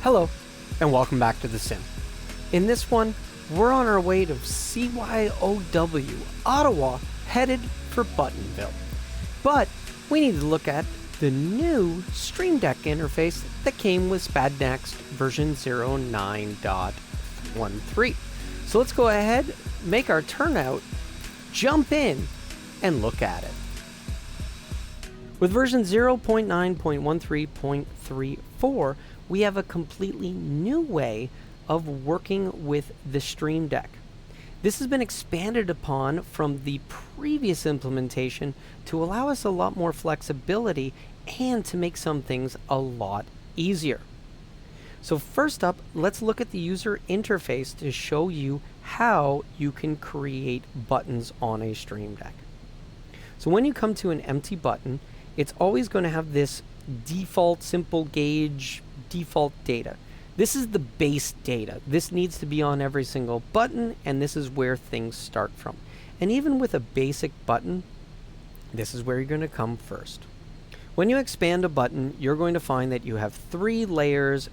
Hello, and welcome back to The Sim. In this one, we're on our way to CYOW, Ottawa, headed for Buttonville. But we need to look at the new Stream Deck interface that came with SPAD.neXt version 0.9.13. So let's go ahead, make our turnout, jump in, and look at it. With version 0.9.13.34, we have a completely new way of working with the Stream Deck. This has been expanded upon from the previous implementation to allow us a lot more flexibility and to make some things a lot easier. So first up, let's look at the user interface to show you how you can create buttons on a Stream Deck. So when you come to an empty button, it's always going to have this default simple gauge default data. This is the base data. This needs to be on every single button, and this is where things start from. And even with a basic button, this is where you're going to come first. When you expand a button, you're going to find that you have 3 layers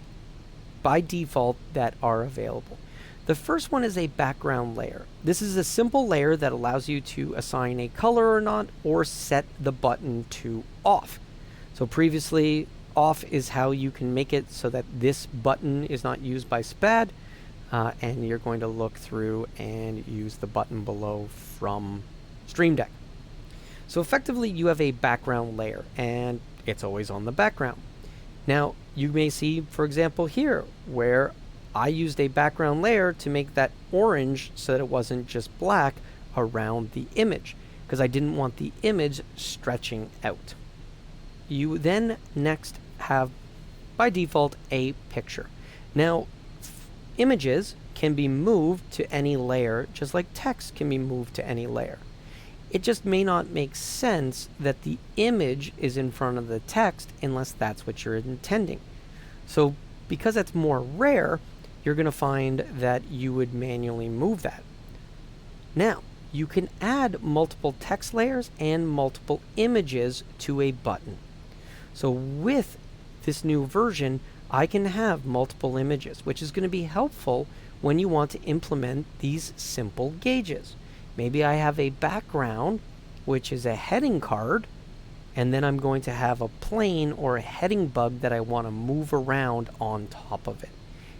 by default that are available. The first one is a background layer. This is a simple layer that allows you to assign a color or not, or set the button to off. So previously, off is how you can make it so that this button is not used by SPAD, and you're going to look through and use the button below from Stream Deck. So effectively, you have a background layer, and it's always on the background. Now, you may see, for example, here, where I used a background layer to make that orange so that it wasn't just black around the image, because I didn't want the image stretching out. You then next have, by default, a picture. Now, images can be moved to any layer, just like text can be moved to any layer. It just may not make sense that the image is in front of the text unless that's what you're intending. So because that's more rare, you're going to find that you would manually move that. Now, you can add multiple text layers and multiple images to a button. So with this new version, I can have multiple images, which is going to be helpful when you want to implement these simple gauges. Maybe I have a background, which is a heading card, and then I'm going to have a plane or a heading bug that I want to move around on top of it.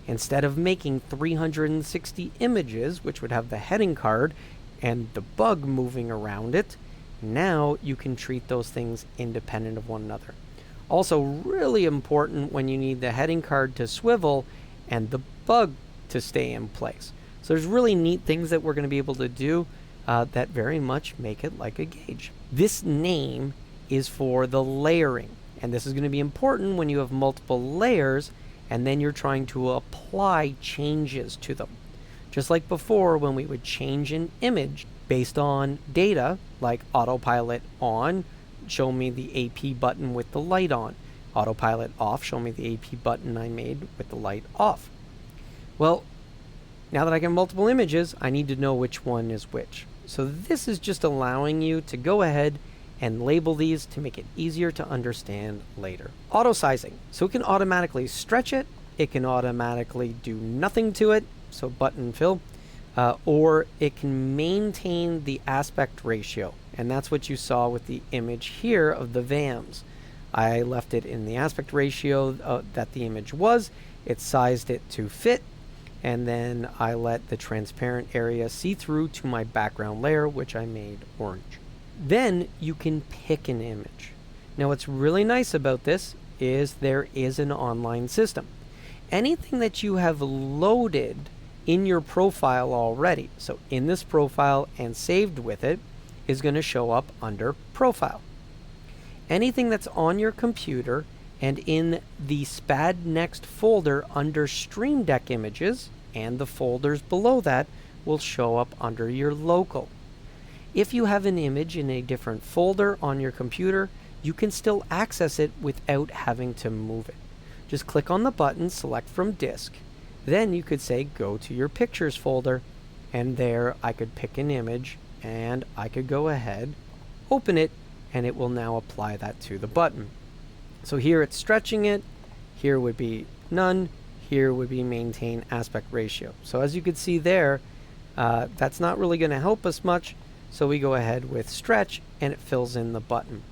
Instead of making 360 images, which would have the heading card and the bug moving around it, now you can treat those things independent of one another. Also really important when you need the heading card to swivel and the bug to stay in place. So there's really neat things that we're going to be able to do that very much make it like a gauge. This name is for the layering, and this is going to be important when you have multiple layers and then you're trying to apply changes to them. Just like before, when we would change an image based on data like autopilot on, show me the AP button with the light on. Autopilot off, show me the AP button I made with the light off. Well, now that I get multiple images, I need to know which one is which. So this is just allowing you to go ahead and label these to make it easier to understand later. Auto sizing. So it can automatically stretch it, it can automatically do nothing to it, so button fill, or it can maintain the aspect ratio. And that's what you saw with the image here of the VAMs. I left it in the aspect ratio that the image was. It sized it to fit. And then I let the transparent area see through to my background layer, which I made orange. Then you can pick an image. Now what's really nice about this is there is an online system. Anything that you have loaded in your profile already, so in this profile and saved with it, is going to show up under Profile. Anything that's on your computer and in the SPAD.neXt folder under Stream Deck images, and the folders below that will show up under your local. If you have an image in a different folder on your computer, you can still access it without having to move it. Just click on the button, select from disk. Then you could say go to your pictures folder, and there I could pick an image and I could go ahead, open it, and it will now apply that to the button. So here it's stretching it, here would be none, here would be maintain aspect ratio. So as you can see there, that's not really going to help us much, so we go ahead with stretch and it fills in the button.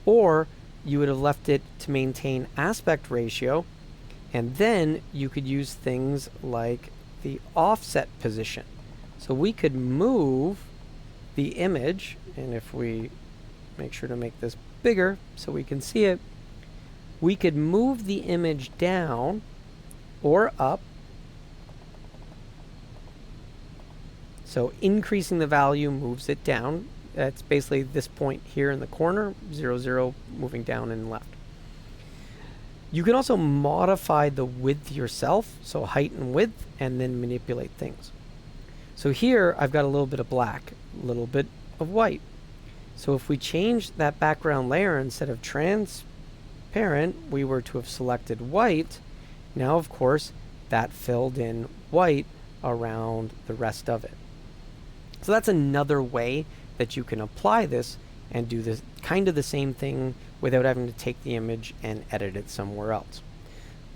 Or you would have left it to maintain aspect ratio, and then you could use things like the offset position. So we could move the image, and if we make sure to make this bigger so we can see it, we could move the image down or up. So increasing the value moves it down. That's basically this point here in the corner, 0, 0, moving down and left. You can also modify the width yourself, so height and width, and then manipulate things. So here I've got a little bit of black, a little bit of white. So if we change that background layer, instead of transparent, we were to have selected white. Now, of course, that filled in white around the rest of it. So that's another way that you can apply this and do this kind of the same thing without having to take the image and edit it somewhere else.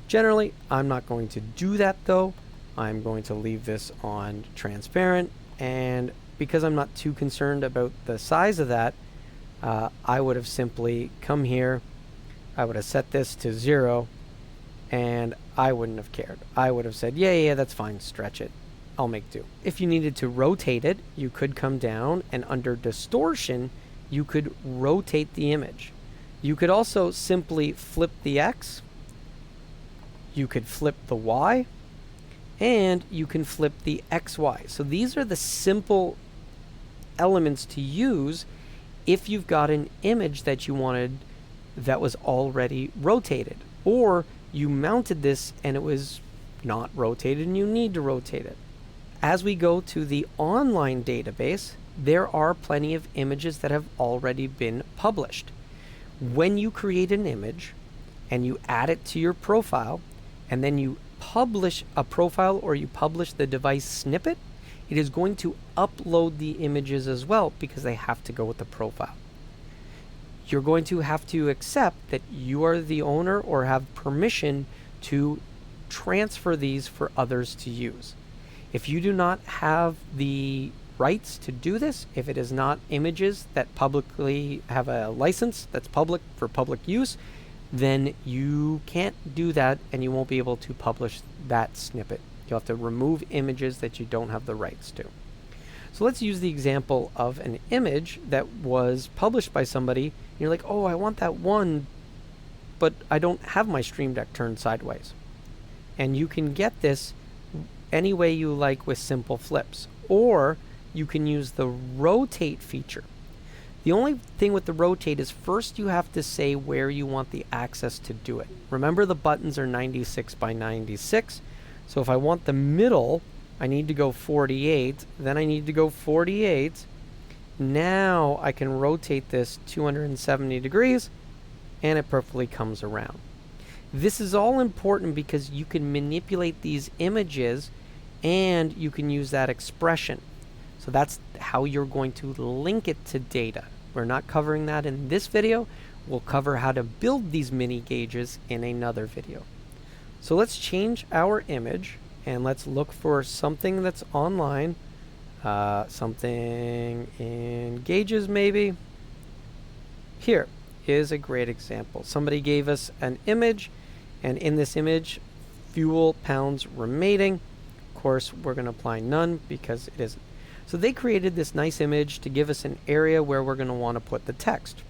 Generally, I'm not going to do that though. I'm going to leave this on transparent, and because I'm not too concerned about the size of that, I would have simply come here, I would have set this to 0, and I wouldn't have cared. I would have said, yeah, that's fine, stretch it. I'll make do. If you needed to rotate it, you could come down, and under distortion, you could rotate the image. You could also simply flip the X, you could flip the Y, and you can flip the XY. So these are the simple elements to use if you've got an image that you wanted that was already rotated, or you mounted this and it was not rotated and you need to rotate it. As we go to the online database, there are plenty of images that have already been published. When you create an image and you add it to your profile, and then you publish a profile or you publish the device snippet, it is going to upload the images as well because they have to go with the profile. You're going to have to accept that you are the owner or have permission to transfer these for others to use. If you do not have the rights to do this, if it is not images that publicly have a license that's public for public use, then you can't do that and you won't be able to publish that snippet. You'll have to remove images that you don't have the rights to. So let's use the example of an image that was published by somebody. And you're like, oh, I want that one, but I don't have my Stream Deck turned sideways. And you can get this any way you like with simple flips, or you can use the rotate feature. The only thing with the rotate is first you have to say where you want the access to do it. Remember, the buttons are 96 by 96. So if I want the middle, I need to go 48. Then I need to go 48. Now I can rotate this 270 degrees and it perfectly comes around. This is all important because you can manipulate these images and you can use that expression. So that's how you're going to link it to data. We're not covering that in this video. We'll cover how to build these mini gauges in another video. So let's change our image and let's look for something that's online. Something in gauges maybe. Here is a great example. Somebody gave us an image, and in this image, fuel pounds remaining. Of course, we're going to apply none because it isn't. So they created this nice image to give us an area where we're going to want to put the text.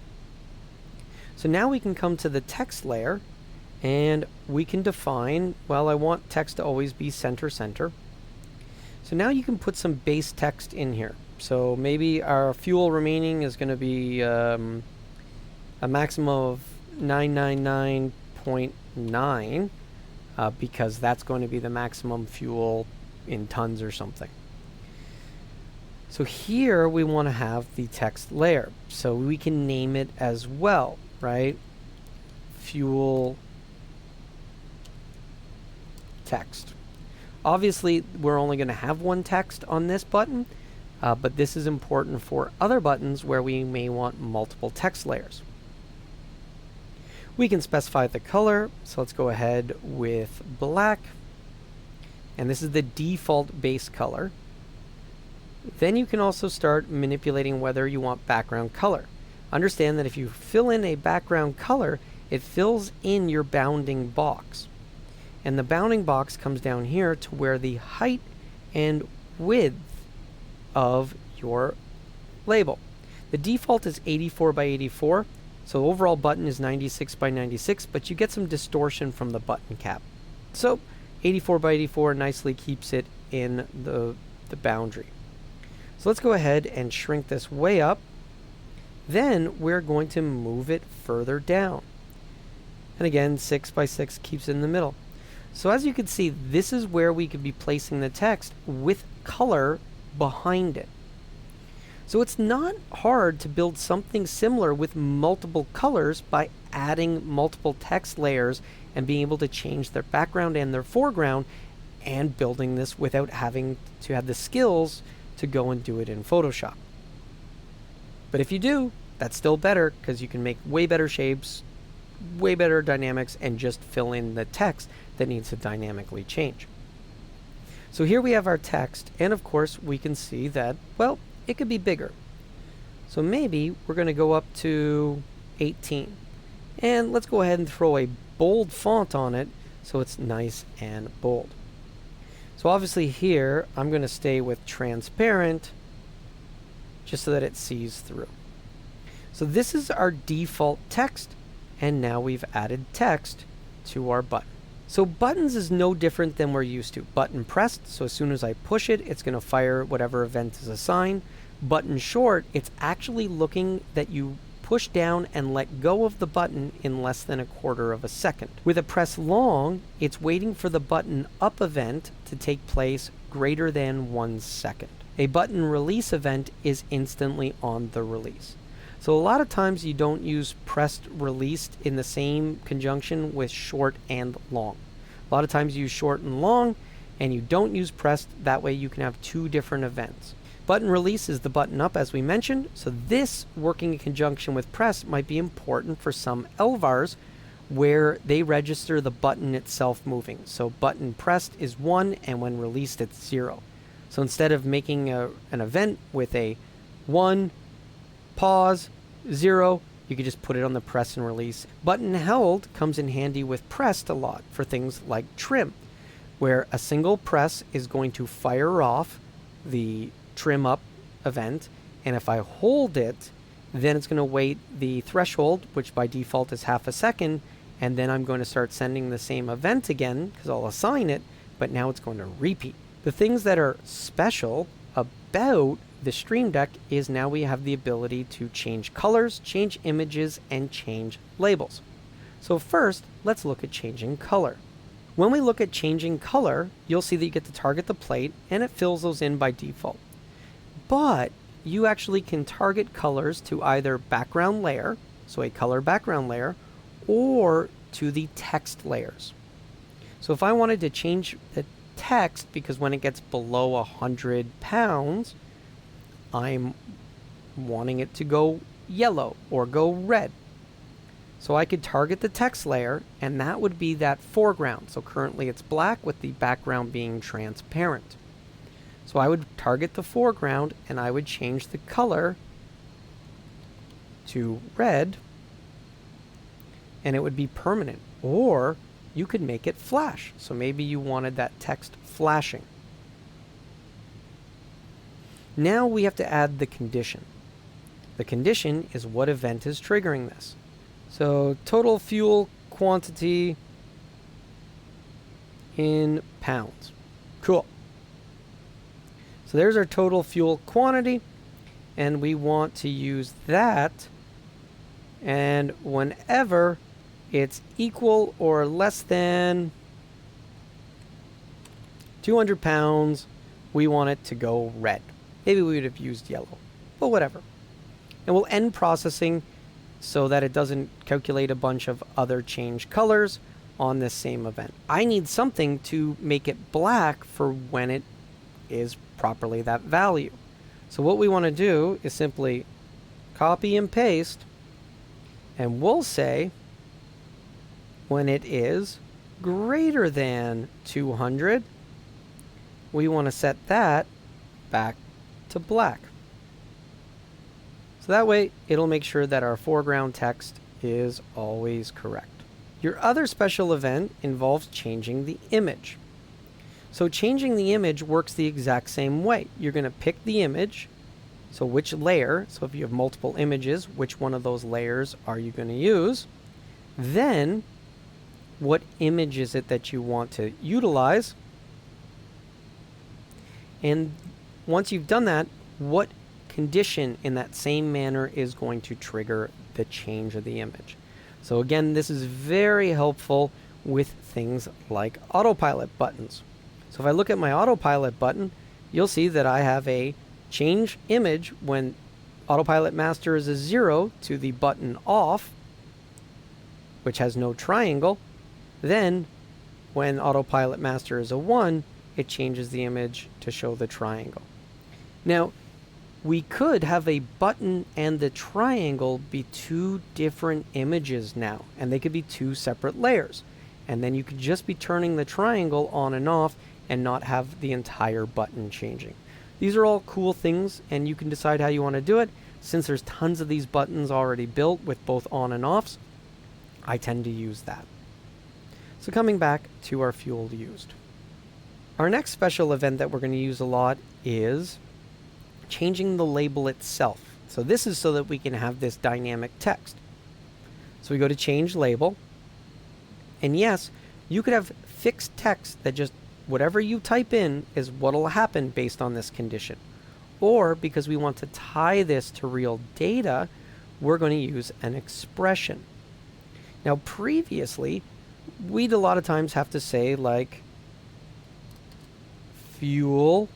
So now we can come to the text layer and we can define, well, I want text to always be center. So now you can put some base text in here. So maybe our fuel remaining is going to be a maximum of 999.9 because that's going to be the maximum fuel in tons or something. So here we want to have the text layer. So we can name it as well, right? Fuel text. Obviously, we're only going to have one text on this button, but this is important for other buttons where we may want multiple text layers. We can specify the color, so let's go ahead with black. and this is the default base color. Then you can also start manipulating whether you want background color. Understand that if you fill in a background color, it fills in your bounding box. And the bounding box comes down here to where the height and width of your label. The default is 84 by 84, so overall button is 96 by 96, but you get some distortion from the button cap. So 84 by 84 nicely keeps it in the boundary. So let's go ahead and shrink this way up. Then we're going to move it further down. And again, 6 by 6 keeps it in the middle. So as you can see, this is where we could be placing the text with color behind it. So it's not hard to build something similar with multiple colors by adding multiple text layers and being able to change their background and their foreground, and building this without having to have the skills to go and do it in Photoshop. But if you do, that's still better, because you can make way better shapes, way better dynamics, and just fill in the text that needs to dynamically change. So here we have our text, and of course we can see that, well, it could be bigger. So maybe we're going to go up to 18. And let's go ahead and throw a bold font on it so it's nice and bold. So obviously here I'm going to stay with transparent just so that it sees through. So this is our default text, and now we've added text to our button. So buttons is no different than we're used to. Button pressed, so as soon as I push it, it's going to fire whatever event is assigned. Button short, it's actually looking that you push down and let go of the button in less than 1/4 of a second. With a press long, it's waiting for the button up event to take place greater than 1 second. A button release event is instantly on the release. So a lot of times you don't use pressed released in the same conjunction with short and long. A lot of times you use short and long, and you don't use pressed. That way you can have 2 different events. Button release is the button up, as we mentioned, so this working in conjunction with press might be important for some LVARs where they register the button itself moving. So button pressed is 1, and when released it's 0. So instead of making an event with a 1, pause, 0, you could just put it on the press and release. Button held comes in handy with pressed a lot for things like trim, where a single press is going to fire off the trim up event, and if I hold it, then it's going to wait the threshold, which by default is 1/2 second, and then I'm going to start sending the same event again because I'll assign it, but now it's going to repeat. The things that are special about the Stream Deck is now we have the ability to change colors, change images, and change labels. So first, let's look at changing color. When we look at changing color, you'll see that you get to target the plate, and it fills those in by default. But you actually can target colors to either background layer, so a color background layer, or to the text layers. So if I wanted to change the text, because when it gets below 100 pounds, I'm wanting it to go yellow or go red. So I could target the text layer, and that would be that foreground. So currently it's black with the background being transparent. So I would target the foreground, and I would change the color to red, and it would be permanent. Or you could make it flash. So maybe you wanted that text flashing. Now we have to add the condition. The condition is what event is triggering this. So total fuel quantity in pounds. Cool. So there's our total fuel quantity, and we want to use that, and whenever it's equal or less than 200 pounds, we want it to go red. Maybe we would have used yellow, but whatever. And we'll end processing so that it doesn't calculate a bunch of other change colors on this same event. I need something to make it black for when it is properly that value. So what we want to do is simply copy and paste, and we'll say when it is greater than 200, we want to set that back to black. So that way, it'll make sure that our foreground text is always correct. Your other special event involves changing the image. So changing the image works the exact same way. You're going to pick the image, so which layer, so if you have multiple images, which one of those layers are you going to use? Then, what image is it that you want to utilize? And once you've done that, what condition in that same manner is going to trigger the change of the image? So again, this is very helpful with things like autopilot buttons. So if I look at my autopilot button, you'll see that I have a change image when autopilot master is a 0 to the button off, which has no triangle. Then when autopilot master is a 1, it changes the image to show the triangle. Now, we could have a button and the triangle be two different images now, and they could be two separate layers. And then you could just be turning the triangle on and off and not have the entire button changing. These are all cool things, and you can decide how you want to do it. Since there's tons of these buttons already built with both on and offs, I tend to use that. So coming back to our fuel used. Our next special event that we're going to use a lot is changing the label itself. So this is so that we can have this dynamic text. So we go to change label, and yes, you could have fixed text that just whatever you type in is what'll happen based on this condition. Or because we want to tie this to real data, we're going to use an expression. Now previously, we'd a lot of times have to say like fuel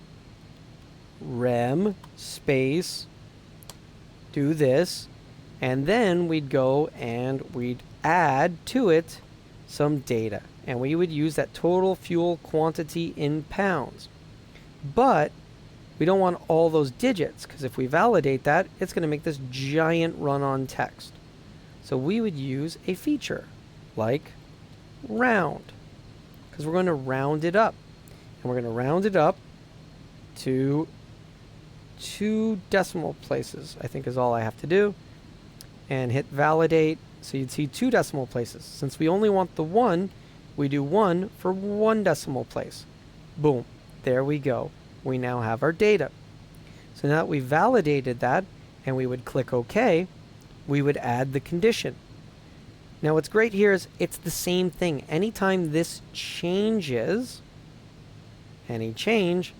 rem space do this, and then we'd go and we'd add to it some data, and we would use that total fuel quantity in pounds. But we don't want all those digits, because if we validate that, it's going to make this giant run-on text. So we would use a feature like round, because we're going to round it up, and we're going to round it up to 2 decimal places, I think is all I have to do, and hit validate. So you'd see 2 decimal places. Since we only want the 1, we do 1 for 1 decimal place. Boom, there we go. We now have our data. So now that we've validated that, and we would click OK, we would add the condition. Now what's great here is it's the same thing. Anytime this changes, any change,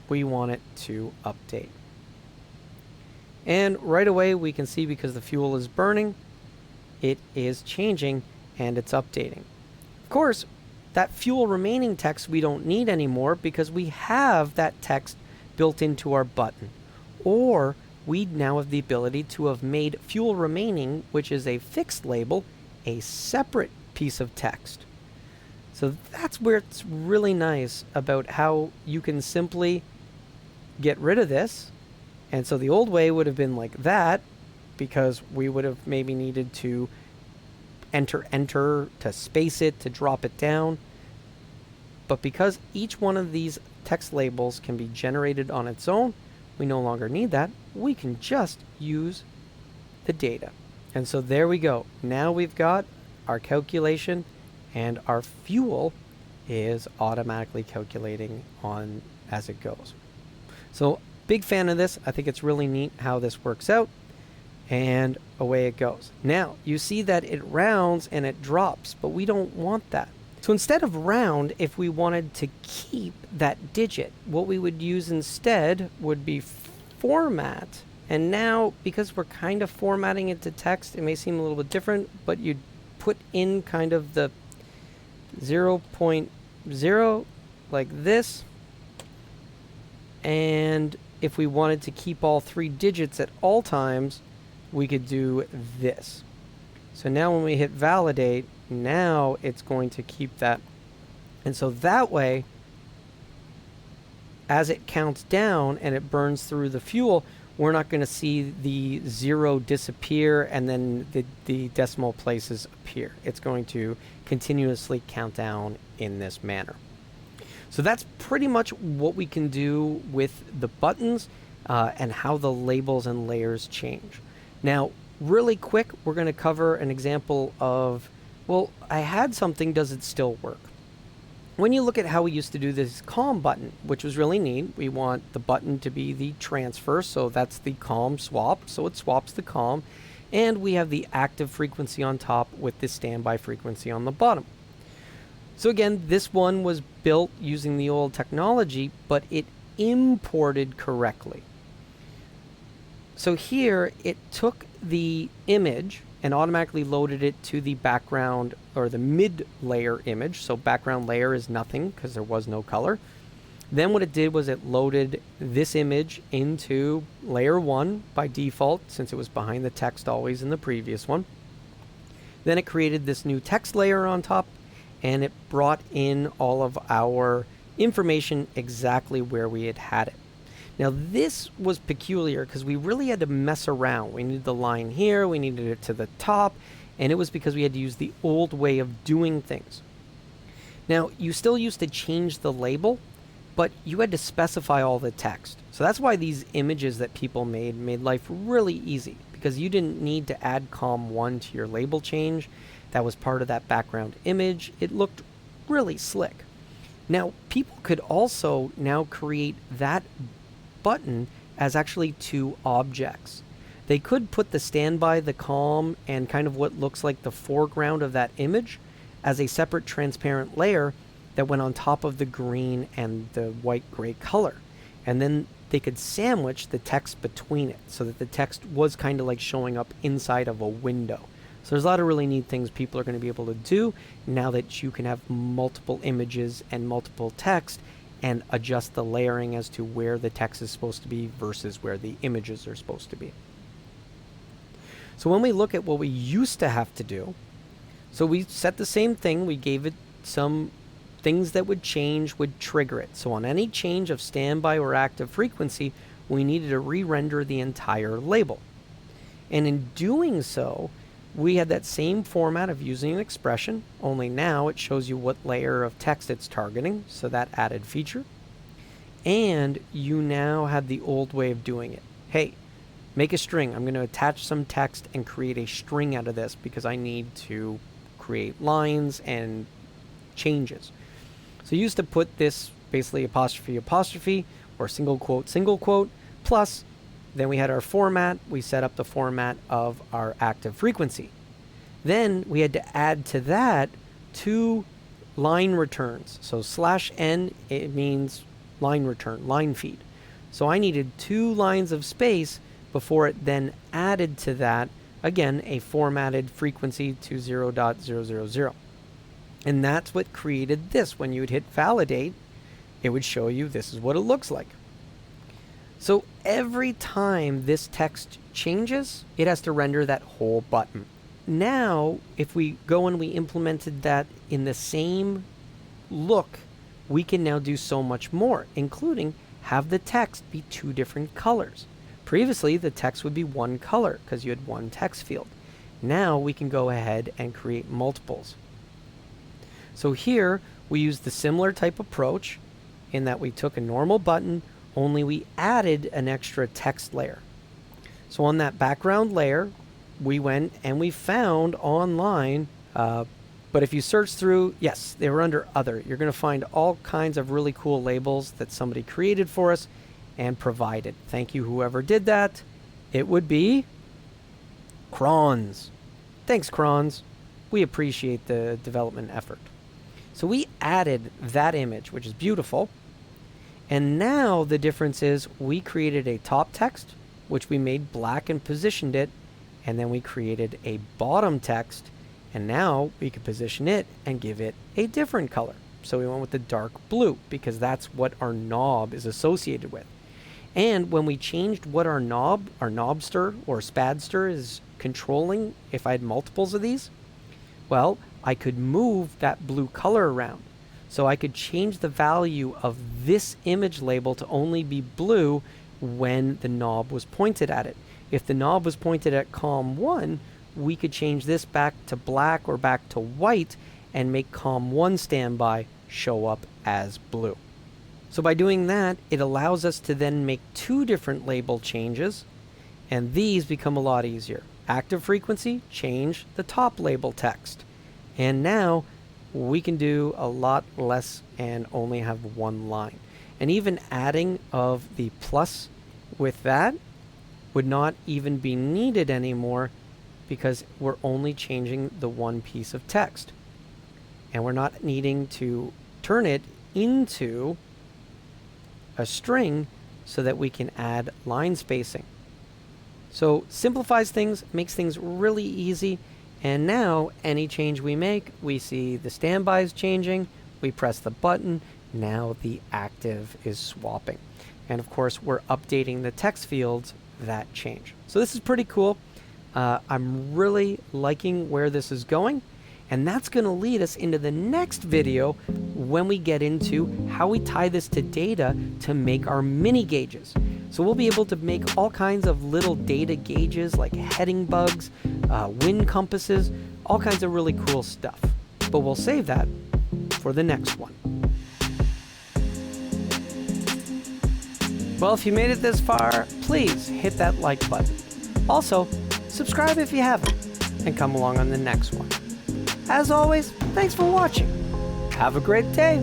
we want it to update. And right away we can see, because the fuel is burning, it is changing and it's updating. Of course, that fuel remaining text we don't need anymore, because we have that text built into our button. Or we now have the ability to have made fuel remaining, which is a fixed label, a separate piece of text. So that's where it's really nice about how you can simply get rid of this. And so the old way would have been like that, because we would have maybe needed to enter to space it, to drop it down. But because each one of these text labels can be generated on its own, we no longer need that. We can just use the data. And so there we go. Now we've got our calculation, and our fuel is automatically calculating on as it goes. So big fan of this. I think it's really neat how this works out, and away it goes. Now you see that it rounds and it drops, but we don't want that. So instead of round, if we wanted to keep that digit, what we would use instead would be format. And now, because we're kind of formatting it to text, it may seem a little bit different, but you'd put in kind of the 0.0 like this. And if we wanted to keep all 3 digits at all times, we could do this. So now when we hit validate, now it's going to keep that. And so that way, as it counts down and it burns through the fuel, we're not going to see the 0 disappear and then the decimal places appear. It's going to continuously count down in this manner. So that's pretty much what we can do with the buttons and how the labels and layers change. Now, really quick, we're going to cover an example of, well, I had something, does it still work? When you look at how we used to do this COM button, which was really neat, we want the button to be the transfer, so that's the COM swap, so it swaps the COM, and we have the active frequency on top with the standby frequency on the bottom. So again, this one was built using the old technology, but it imported correctly. So here, it took the image and automatically loaded it to the background or the mid layer image. So background layer is nothing because there was no color. Then what it did was it loaded this image into layer 1 by default, since it was behind the text always in the previous one. Then it created this new text layer on top, and it brought in all of our information exactly where we had it. Now this was peculiar because we really had to mess around. We needed the line here, we needed it to the top, and it was because we had to use the old way of doing things. Now you still used to change the label, but you had to specify all the text. So that's why these images that people made life really easy, because you didn't need to add COM1 to your label change. That was part of that background image. It looked really slick. Now people could also now create that button as actually two objects. They could put the standby, the COM, and kind of what looks like the foreground of that image as a separate transparent layer that went on top of the green and the white-gray color. And then they could sandwich the text between it so that the text was kind of like showing up inside of a window. So there's a lot of really neat things people are going to be able to do now that you can have multiple images and multiple text and adjust the layering as to where the text is supposed to be versus where the images are supposed to be. So when we look at what we used to have to do, so we set the same thing, we gave it some things that would change, would trigger it. So on any change of standby or active frequency, we needed to re-render the entire label. And in doing so, we had that same format of using an expression, only now it shows you what layer of text it's targeting, so that added feature. And you now had the old way of doing it. Hey, make a string. I'm going to attach some text and create a string out of this because I need to create lines and changes. So you used to put this basically apostrophe, apostrophe, or single quote, plus then we had our format. We set up the format of our active frequency. Then we had to add to that two line returns. So /n, it means line return, line feed. So I needed 2 lines of space before it then added to that, again, a formatted frequency to 0.000. And that's what created this. When you would hit validate, it would show you this is what it looks like. So every time this text changes, it has to render that whole button. Now, if we go and we implemented that in the same look, we can now do so much more, including have the text be 2 different colors. Previously, the text would be 1 color because you had 1 text field. Now we can go ahead and create multiples. So here, we used the similar type approach in that we took a normal button, only we added an extra text layer. So on that background layer, we went and we found online, but if you search through, yes, they were under other. You're going to find all kinds of really cool labels that somebody created for us and provided. Thank you, whoever did that. It would be Crons. Thanks, Crons. We appreciate the development effort. So we added that image, which is beautiful. And now the difference is we created a top text, which we made black and positioned it. And then we created a bottom text. And now we can position it and give it a different color. So we went with the dark blue because that's what our knob is associated with. And when we changed what our knobster or spadster is controlling, if I had multiples of these, well, I could move that blue color around. So I could change the value of this image label to only be blue when the knob was pointed at it. If the knob was pointed at COM1, we could change this back to black or back to white and make COM1 standby show up as blue. So by doing that, it allows us to then make two different label changes, and these become a lot easier. Active frequency, change the top label text. And now we can do a lot less and only have one line. And even adding of the plus with that would not even be needed anymore because we're only changing the one piece of text. And we're not needing to turn it into a string so that we can add line spacing. So simplifies things, makes things really easy, and now any change we make, we see the standbys changing, we press the button, now the active is swapping. And of course, we're updating the text fields that change. So this is pretty cool. I'm really liking where this is going, and that's going to lead us into the next video when we get into how we tie this to data to make our mini gauges. So we'll be able to make all kinds of little data gauges like heading bugs, wind compasses, all kinds of really cool stuff. But we'll save that for the next one. Well, if you made it this far, please hit that like button. Also, subscribe if you haven't, and come along on the next one. As always, thanks for watching. Have a great day.